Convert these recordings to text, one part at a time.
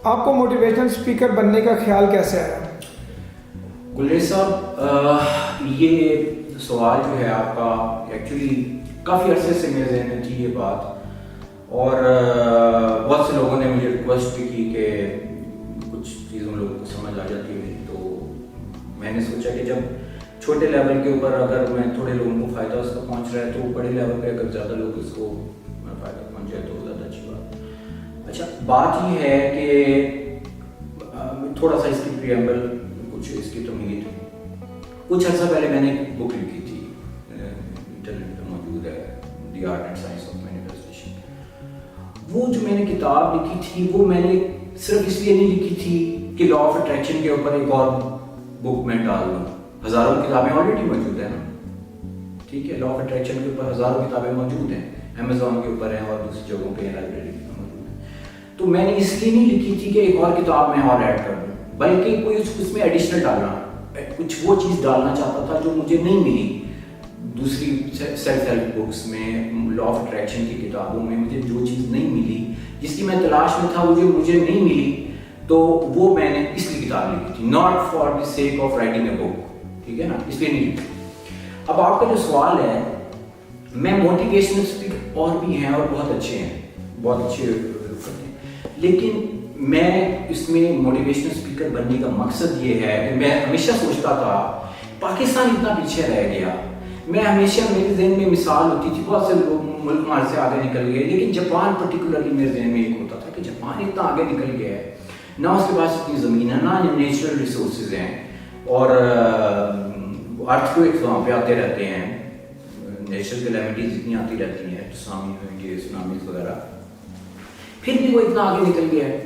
آپ کو motivational speaker بننے کا خیال کیسے آیا؟ گلیر صاحب، یہ سوال جو ہے آپ کا ایکچولی کافی عرصے سے میرے ذہن میں تھی یہ بات، اور بہت سے لوگوں نے مجھے ریکویسٹ بھی کی کہ کچھ چیزوں لوگوں کو سمجھ آ جاتی ہے، تو میں نے سوچا کہ جب چھوٹے لیول کے اوپر اگر میں تھوڑے لوگوں کو فائدہ اس کا پہنچ رہا ہے تو بڑے لیول پہ اگر زیادہ لوگ اس کو فائدہ پہنچ جائے تو زیادہ اچھی بات۔ اچھا، بات یہ ہے کہ تھوڑا سا اس کی پریمبل کچھ اس کی تمہید، کچھ عرصہ پہلے میں نے ایک بک لکھی تھی، انٹرنیٹ پہ موجود ہے، the art and science of manifestation. وہ جو میں نے کتاب لکھی تھی وہ میں نے صرف اس لیے نہیں لکھی تھی کہ لا آف اٹریکشن کے اوپر ایک اور بک میں ڈال دوں۔ ہزاروں کتابیں آلریڈی موجود ہیں نا، ٹھیک ہے، لا آف اٹریکشن کے اوپر ہزاروں کتابیں موجود ہیں، امیزون کے اوپر ہیں اور دوسری جگہوں پہ لائبریری میں موجود ہیں۔ تو میں نے اس لیے نہیں لکھی تھی کہ ایک اور کتاب میں اور ایڈ کر دوں، بلکہ کوئی اس میں ایڈیشنل ڈالنا، کچھ وہ چیز ڈالنا چاہتا تھا جو مجھے نہیں ملی دوسری سیلف ہیلپ بکس میں، لا آف اٹریکشن کی کتابوں میں مجھے جو چیز نہیں ملی، جس کی میں تلاش میں تھا وہ جو مجھے نہیں ملی، تو وہ میں نے اس لیے کتاب لکھی تھی، not for the sake of writing a book, ٹھیک ہے نا، اس لیے نہیں لکھی۔ اب آپ کا جو سوال ہے، میں موٹیویشنل اسپیکر اور بھی ہیں اور بہت اچھے ہیں، بہت اچھے کرتے ہیں، لیکن میں اس میں موٹیویشنل اسپیکر بننے کا مقصد یہ ہے کہ میں ہمیشہ سوچتا تھا پاکستان اتنا پیچھے رہ گیا، میں ہمیشہ میرے ذہن میں مثال ہوتی تھی، بہت سے لوگ ملک ہمارے سے آگے نکل گئے، لیکن جاپان پرٹیکولرلی میرے ذہن میں ایک ہوتا تھا کہ جاپان اتنا آگے نکل گیا ہے، نہ اس کے پاس اتنی زمین ہے، نہ نیچرل ریسورسز ہیں، اور ارتھ کوئکس وہاں پہ آتے رہتے ہیں، نیچرل کلیمٹیز اتنی آتی رہتی ہیں، سونامیز وغیرہ، پھر بھی وہ اتنا آگے نکل گیا ہے۔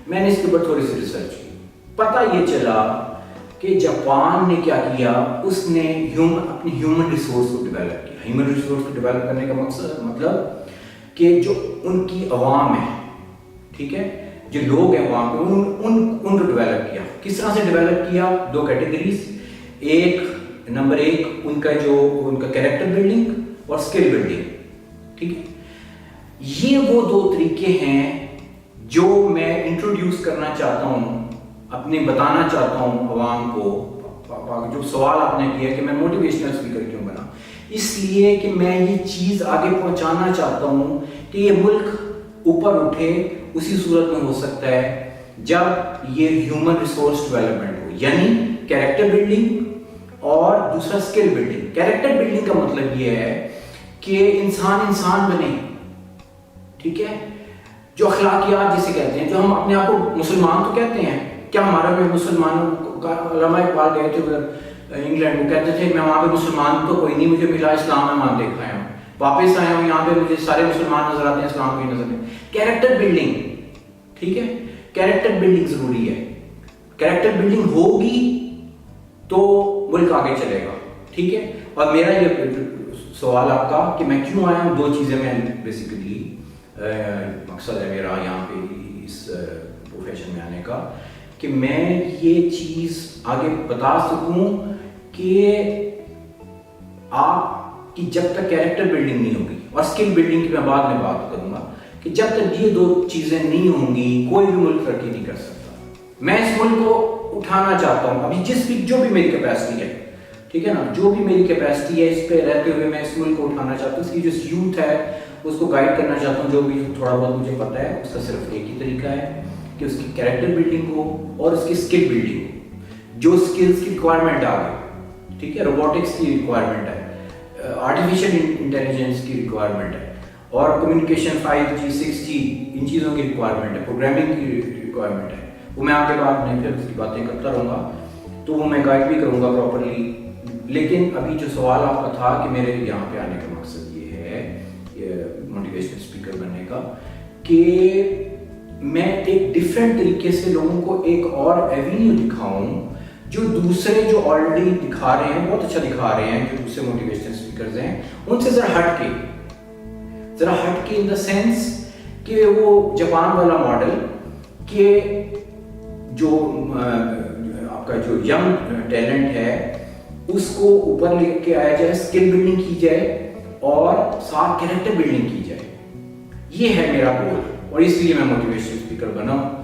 میں نے اس کے اوپر تھوڑی سی ریسرچ کی، پتہ یہ چلا کہ جاپان نے کیا کیا، اس نے اپنی ہیومن ریسورس کو ڈیولپ کیا۔ ہیومن ریسورس کو ڈیولپ کرنے کا مطلب کہ جو ان کی عوام ہے، ٹھیک ہے، جو لوگ ہیں وہاں پہ، ان کو ڈیولپ کیا۔ کس طرح سے ڈیولپ کیا؟ دو کیٹیگریز، نمبر ایک ان کا کیریکٹر بلڈنگ اور اسکل بلڈنگ، ٹھیک ہے۔ یہ وہ دو طریقے ہیں جو میں انٹروڈیوس کرنا چاہتا ہوں، بتانا چاہتا ہوں عوام کو۔ جو سوال آپ نے کیا کہ میں موٹیویشنل اسپیکر کیوں بنا، اس لیے کہ میں یہ چیز آگے پہنچانا چاہتا ہوں کہ یہ ملک اوپر اٹھے اسی صورت میں ہو سکتا ہے جب یہ ہیومن ریسورس ڈیولپمنٹ ہو، یعنی کیریکٹر بلڈنگ اور دوسرا اسکل بلڈنگ۔ کیریکٹر بلڈنگ کا مطلب یہ ہے کہ انسان بنے، ٹھیک ہے، جو اخلاقیات جسے کہتے ہیں، جو ہم اپنے آپ کو مسلمان تو کہتے ہیں، کیا ہمارے میں مسلمانوں کا علماء اقبال گئے تھے ادھر انگلینڈ، وہ کہتے تھے میں وہاں پہ مسلمان تو کوئی نہیں مجھے ملا، اسلام میں وہاں دیکھا ہے، واپس آیا ہوں یہاں پہ مجھے سارے مسلمان نظر آتے ہیں، اسلام کی نظر میں۔ کیریکٹر بلڈنگ، ٹھیک ہے، کیریکٹر بلڈنگ ضروری ہے۔ کیریکٹر بلڈنگ ہوگی تو ملک آگے چلے گا، ٹھیک ہے۔ اور میرا یہ سوال آپ کا کہ میں کیوں آیا ہوں، دو چیزیں میں بیسیکلی مقصد ہے میرا یہاں پہ اس پروفیشن میں آنے کا، کہ میں یہ چیز آگے بتا سکوں کہ آپ کی جب تک کیریکٹر بلڈنگ نہیں ہوگی، اور اسکل بلڈنگ کی میں بعد میں بات کروں گا، کہ جب تک یہ دو چیزیں نہیں ہوں گی کوئی بھی ملک ترقی نہیں کر سکتا۔ میں اس ملک کو اٹھانا چاہتا ہوں، ابھی جو بھی میری کیپیسٹی ہے، ٹھیک ہے نا، جو بھی میری کیپیسٹی ہے اس پہ رہتے ہوئے میں اس ملک کو اٹھانا چاہتا ہوں، اس کی جو یوتھ ہے اس کو گائیڈ کرنا چاہتا ہوں، جو بھی تھوڑا بہت مجھے پتہ ہے اس کا صرف ایک ہی طریقہ ہے کہ اس کی کیریکٹر بلڈنگ ہو اور اس کی اسکل بلڈنگ ہو۔ جو اسکلس کی ریکوائرمنٹ آ گئی، ٹھیک ہے، روبوٹکس کی ریکوائرمنٹ ہے، آرٹیفیشیل انٹیلیجنس کی ریکوائرمنٹ ہے، اور کمیونیکیشن 5G 6G ان چیزوں کی ریکوائرمنٹ ہے، پروگرامنگ کی ریکوائرمنٹ ہے، وہ میں آگے بعد میں پھر اس کی باتیں کرتا رہوں گا، تو وہ میں گائیڈ بھی کروں گا پراپرلی۔ لیکن ابھی جو سوال آپ کا تھا کہ میرے یہاں پہ آنے کا مقصد یہ ہے موٹیویشنل اسپیکر بننے کا، کہ میں ایک ڈفرینٹ طریقے سے لوگوں کو ایک اور ایوینیو دکھاؤں، جو دوسرے جو آلریڈی دکھا رہے ہیں، بہت اچھا دکھا رہے ہیں، جو دوسرے موٹیویشنل اسپیکرز ہیں، ان سے ذرا ہٹ کے ان دا سینس کہ وہ جاپان والا ماڈل کہ جو آپ کا جو ینگ ٹیلنٹ ہے اس کو اوپر لے کے آیا جائے، اسکل بلڈنگ کی جائے اور ساتھ کیریکٹر بلڈنگ کی جائے، یہ ہے میرا گول، اور اس لیے میں موٹیویشنل اسپیکر بنا ہوں۔